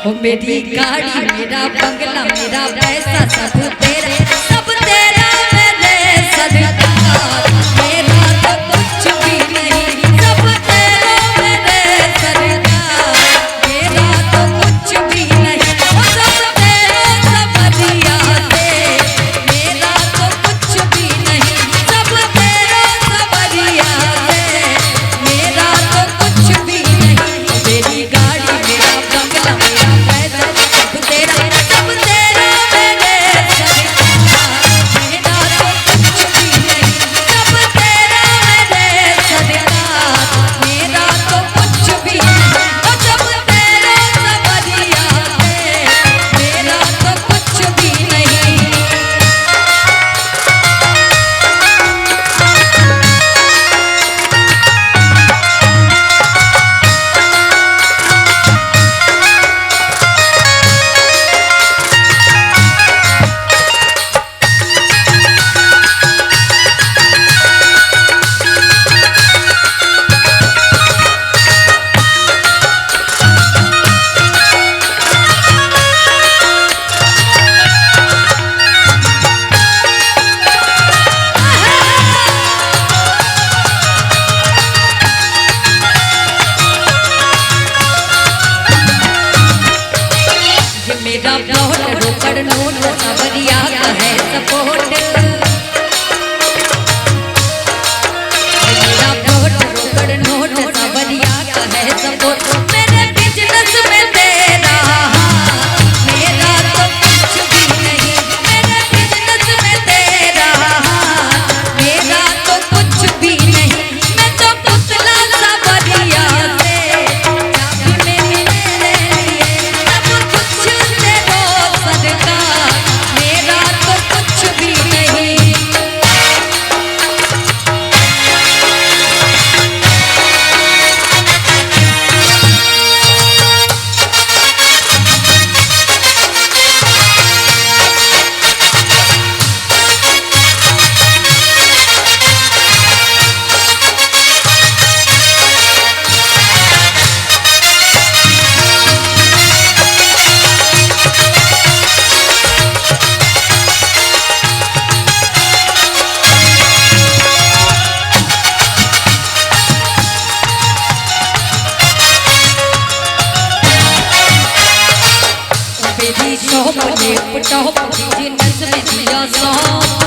ओ मेरी गाड़ी मेरा बंगला मेरा पैसा सब तेरा मेरे सरकार मेरा तो कुछ भी नहीं सब तेरा मेरे सरकार मेरा तो कुछ भी नहीं सब तेरा सबरिया से मेरा तो कुछ भी नहीं सब तेरा सबरिया से मेरा तो कुछ भी नहीं मेरी गाड़ी मेरा बंगला मेरा पैसा सब तेरा मेरे सरकार मेरा तो कुछ भी नहीं सब तेरा मेरे सरकार मेरा तो कुछ भी नहीं सब तेरा सबरिया से मेरा तो कुछ भी नहीं। मेरा प्लॉट रोकड़ नोट सबरिया का है सपोर्ट मेरा प्लॉट रोकड़ नोट सबरिया का है सपोर्ट मेरे बिजनेस में तेरा मेरा तो कुछ भी नहीं मेरे बिजनेस में तेरा मेरा तो कुछ भी नहीं मैं तो पुतला सबरिया से चाबी में मेरे लिए सब कुछ तेरा सरकार मेरा तो कुछ भी नहीं। मेरी शॉप ने पटॉप बिजनेस में दिया सौंप